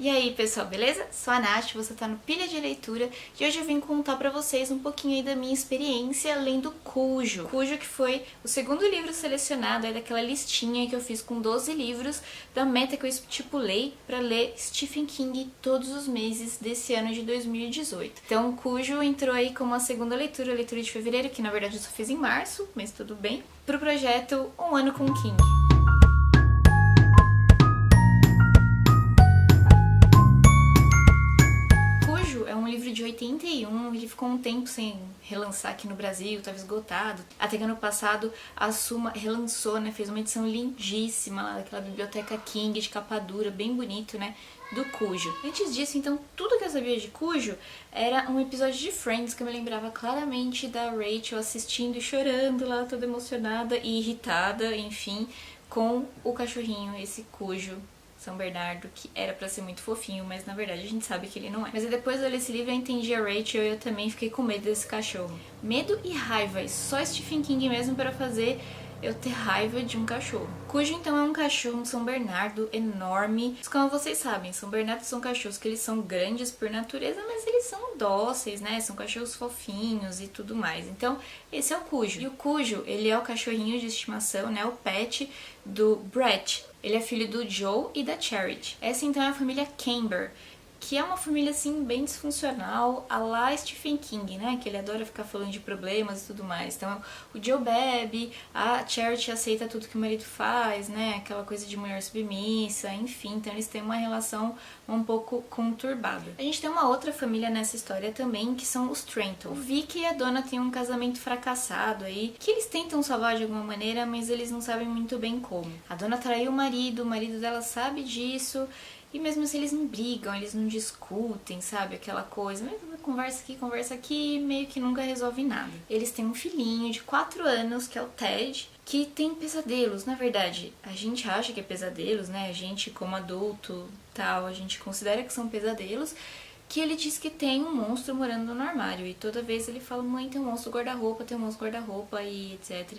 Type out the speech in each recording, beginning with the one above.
E aí pessoal, beleza? Sou a Nath, você tá no Pilha de Leitura e hoje eu vim contar pra vocês um pouquinho aí da minha experiência lendo Cujo. Cujo que foi o segundo livro selecionado aí daquela listinha que eu fiz com 12 livros da meta que eu estipulei pra ler Stephen King todos os meses desse ano de 2018. Então Cujo entrou aí como a segunda leitura, a leitura de fevereiro, que na verdade eu só fiz em março, mas tudo bem, pro projeto Um Ano com King. É um livro de 81, ele ficou um tempo sem relançar aqui no Brasil, estava esgotado. Até que ano passado a Suma relançou, né, fez uma edição lindíssima lá daquela biblioteca King, de capa dura, bem bonito, né, do Cujo. Antes disso, então, tudo que eu sabia de Cujo era um episódio de Friends que eu me lembrava claramente da Rachel assistindo e chorando lá, toda emocionada e irritada, enfim, com o cachorrinho, esse Cujo São Bernardo, que era pra ser muito fofinho, mas na verdade a gente sabe que ele não é. Mas aí depois de ler esse livro eu entendi a Rachel e eu também fiquei com medo desse cachorro. Medo e raiva, e só Stephen King mesmo para fazer eu ter raiva de um cachorro. Cujo então é um cachorro, um São Bernardo enorme. Como vocês sabem, São Bernardos são cachorros que eles são grandes por natureza, mas eles são dóceis, né? São cachorros fofinhos e tudo mais. Então, esse é o Cujo. E o Cujo, ele é o cachorrinho de estimação, né? O pet do Brett. Ele é filho do Joe e da Charity. Essa então é a família Camber, que é uma família assim bem disfuncional, a lá Stephen King, né? Que ele adora ficar falando de problemas e tudo mais. Então o Joe bebe, a Charity aceita tudo que o marido faz, né? Aquela coisa de mulher submissa, enfim. Então eles têm uma relação um pouco conturbada. A gente tem uma outra família nessa história também, que são os Trenton. O Vic e a Donna têm um casamento fracassado aí, que eles tentam salvar de alguma maneira, mas eles não sabem muito bem como. A Donna traiu o marido dela sabe disso. E mesmo assim eles não brigam, eles não discutem, sabe? Aquela coisa, conversa aqui, meio que nunca resolve nada. Eles têm um filhinho de 4 anos, que é o Ted, que tem pesadelos. Na verdade, a gente acha que é pesadelos, né? A gente, como adulto, tal, a gente considera que são pesadelos. Que ele diz que tem um monstro morando no armário. E toda vez ele fala, mãe, tem um monstro guarda-roupa, tem um monstro guarda-roupa, e etc.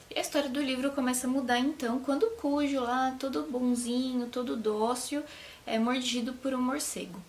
E a história do livro começa a mudar então, quando o Cujo lá, todo bonzinho, todo dócil, é mordido por um morcego.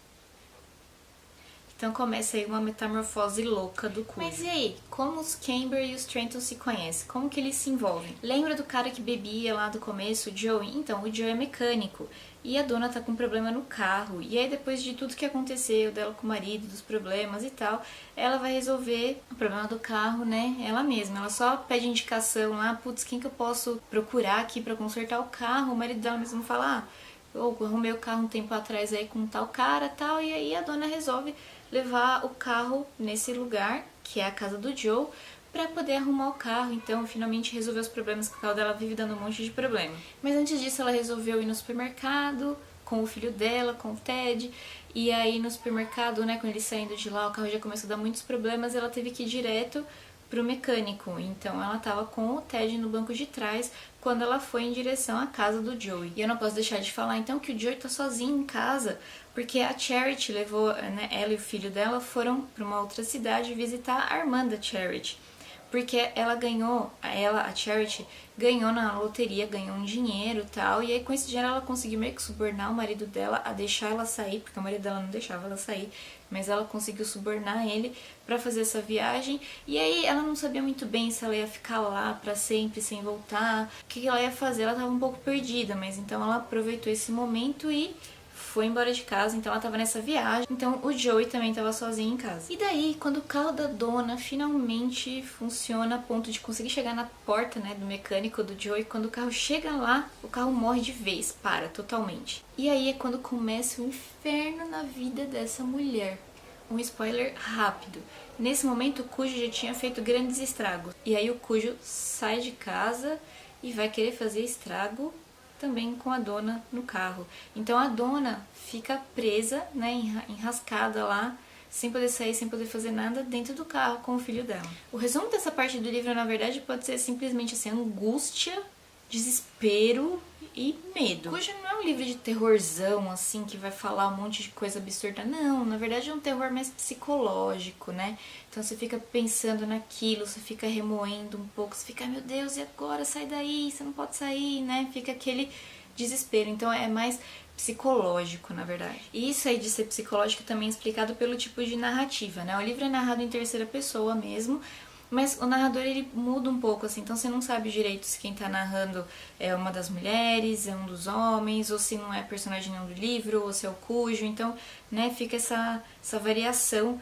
Então começa aí uma metamorfose louca do Cujo. Mas e aí, como os Camber e os Trenton se conhecem? Como que eles se envolvem? Lembra do cara que bebia lá do começo, o Joey? Então, o Joey é mecânico. E a dona tá com um problema no carro. E aí depois de tudo que aconteceu, dela com o marido, dos problemas e tal, ela vai resolver o problema do carro, né? Ela mesma. Ela só pede indicação lá, putz, quem que eu posso procurar aqui pra consertar o carro? O marido dela mesmo fala, eu arrumei o carro um tempo atrás aí com tal cara e tal. E aí a dona resolve levar o carro nesse lugar, que é a casa do Joe, pra poder arrumar o carro, então finalmente resolver os problemas, que o carro dela vive dando um monte de problema. Mas antes disso ela resolveu ir no supermercado com o filho dela, com o Ted, e aí no supermercado, né, quando eles saindo de lá, o carro já começou a dar muitos problemas, ela teve que ir direto pro mecânico, então ela tava com o Ted no banco de trás quando ela foi em direção à casa do Joey. E eu não posso deixar de falar então que o Joey tá sozinho em casa, porque a Charity levou, né, ela e o filho dela foram para uma outra cidade visitar a irmã da Charity. Porque ela ganhou, a Charity, ganhou na loteria, ganhou um dinheiro e tal, e aí com esse dinheiro ela conseguiu meio que subornar o marido dela a deixar ela sair, porque o marido dela não deixava ela sair, mas ela conseguiu subornar ele pra fazer essa viagem, e aí ela não sabia muito bem se ela ia ficar lá pra sempre, sem voltar, o que ela ia fazer, ela tava um pouco perdida, mas então ela aproveitou esse momento e foi embora de casa, então ela tava nessa viagem, então o Joey também tava sozinho em casa. E daí, quando o carro da dona finalmente funciona a ponto de conseguir chegar na porta, né, do mecânico do Joey, quando o carro chega lá, o carro morre de vez, para totalmente. E aí é quando começa o inferno na vida dessa mulher. Um spoiler rápido. Nesse momento o Cujo já tinha feito grandes estragos. E aí o Cujo sai de casa e vai querer fazer estrago também com a dona no carro. Então a dona fica presa, né, enrascada lá, sem poder sair, sem poder fazer nada dentro do carro com o filho dela. O resumo dessa parte do livro, na verdade, pode ser simplesmente assim, angústia, desespero e medo. Cujo não é um livro de terrorzão, assim, que vai falar um monte de coisa absurda. Não, na verdade é um terror mais psicológico, né? Então você fica pensando naquilo, você fica remoendo um pouco, você fica, meu Deus, e agora? Sai daí, você não pode sair, né? Fica aquele desespero. Então é mais psicológico, na verdade. E isso aí de ser psicológico também é explicado pelo tipo de narrativa, né? O livro é narrado em terceira pessoa mesmo, mas o narrador ele muda um pouco, assim, então você não sabe direito se quem tá narrando é uma das mulheres, é um dos homens, ou se não é personagem nenhum do livro, ou se é o Cujo, então, né, fica essa variação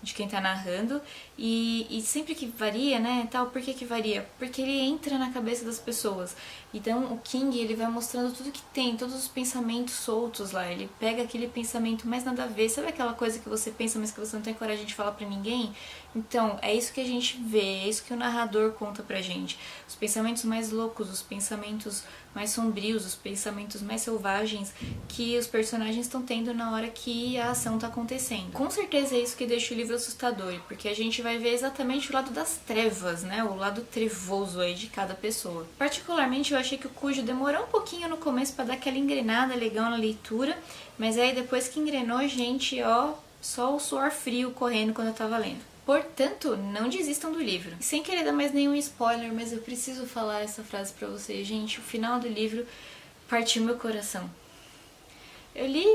de quem tá narrando, e sempre que varia, né, tal, por que varia? Porque ele entra na cabeça das pessoas. Então o King, ele vai mostrando tudo que tem, todos os pensamentos soltos lá, ele pega aquele pensamento mais nada a ver, sabe aquela coisa que você pensa, mas que você não tem coragem de falar pra ninguém? Então, é isso que a gente vê, é isso que o narrador conta pra gente. Os pensamentos mais loucos, os pensamentos mais sombrios, os pensamentos mais selvagens que os personagens estão tendo na hora que a ação tá acontecendo. Com certeza é isso que deixa o livro assustador, porque a gente vai ver exatamente o lado das trevas, né? O lado trevoso aí de cada pessoa. Particularmente eu achei que o Cujo demorou um pouquinho no começo pra dar aquela engrenada legal na leitura, mas aí depois que engrenou, gente, ó, só o suor frio correndo quando eu tava lendo. Portanto, não desistam do livro. Sem querer dar mais nenhum spoiler, mas eu preciso falar essa frase pra vocês. Gente, o final do livro partiu meu coração. Eu li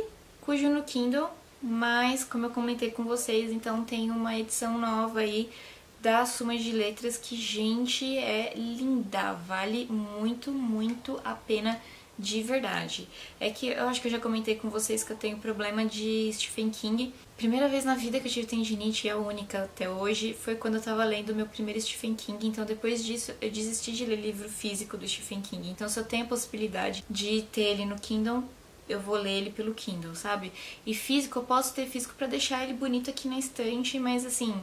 Cujo no Kindle, mas como eu comentei com vocês, então tem uma edição nova aí da Suma de Letras que, gente, é linda. Vale muito, muito a pena de verdade. É que eu acho que eu já comentei com vocês que eu tenho problema de Stephen King. Primeira vez na vida que eu tive tendinite, e a única até hoje, foi quando eu tava lendo o meu primeiro Stephen King. Então depois disso eu desisti de ler livro físico do Stephen King. Então se eu tenho a possibilidade de ter ele no Kindle, eu vou ler ele pelo Kindle, sabe? E físico, eu posso ter físico pra deixar ele bonito aqui na estante, mas assim,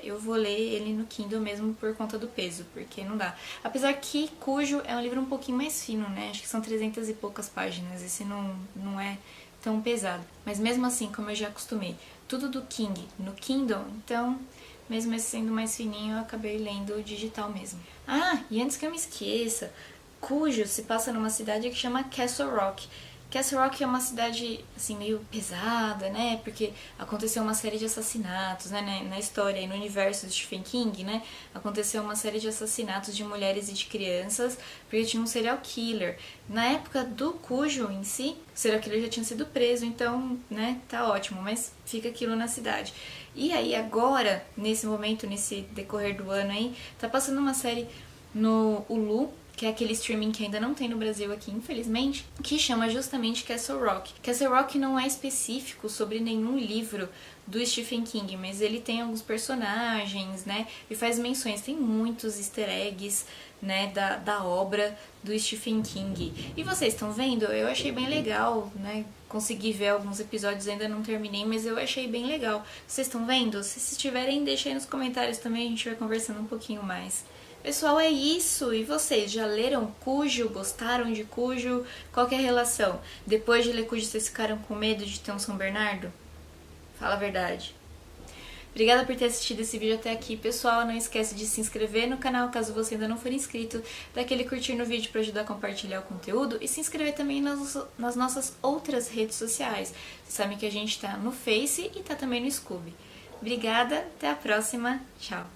eu vou ler ele no Kindle mesmo por conta do peso, porque não dá. Apesar que Cujo é um livro um pouquinho mais fino, né? Acho que são 300 e poucas páginas, esse não é tão pesado. Mas mesmo assim, como eu já acostumei, tudo do King no Kindle, então, mesmo esse sendo mais fininho, eu acabei lendo digital mesmo. Ah, e antes que eu me esqueça, Cujo se passa numa cidade que chama Castle Rock. Castle Rock é uma cidade, assim, meio pesada, né, porque aconteceu uma série de assassinatos, né, na história e no universo de Stephen King, né, aconteceu uma série de assassinatos de mulheres e de crianças, porque tinha um serial killer. Na época do Cujo em si, o serial killer já tinha sido preso, então, né, tá ótimo, mas fica aquilo na cidade. E aí agora, nesse momento, nesse decorrer do ano aí, tá passando uma série no Hulu, que é aquele streaming que ainda não tem no Brasil aqui, infelizmente, que chama justamente Castle Rock. Castle Rock não é específico sobre nenhum livro do Stephen King, mas ele tem alguns personagens, né, e faz menções, tem muitos easter eggs, né, da obra do Stephen King. E vocês estão vendo? Eu achei bem legal, né, consegui ver alguns episódios, ainda não terminei, mas eu achei bem legal. Vocês estão vendo? Se estiverem, deixa aí nos comentários também, a gente vai conversando um pouquinho mais. Pessoal, é isso. E vocês, já leram Cujo? Gostaram de Cujo? Qual que é a relação? Depois de ler Cujo, vocês ficaram com medo de ter um São Bernardo? Fala a verdade. Obrigada por ter assistido esse vídeo até aqui, pessoal. Não esquece de se inscrever no canal caso você ainda não for inscrito, dar aquele curtir no vídeo para ajudar a compartilhar o conteúdo e se inscrever também nas nossas outras redes sociais. Vocês sabem que a gente tá no Face e tá também no Scooby. Obrigada, até a próxima. Tchau.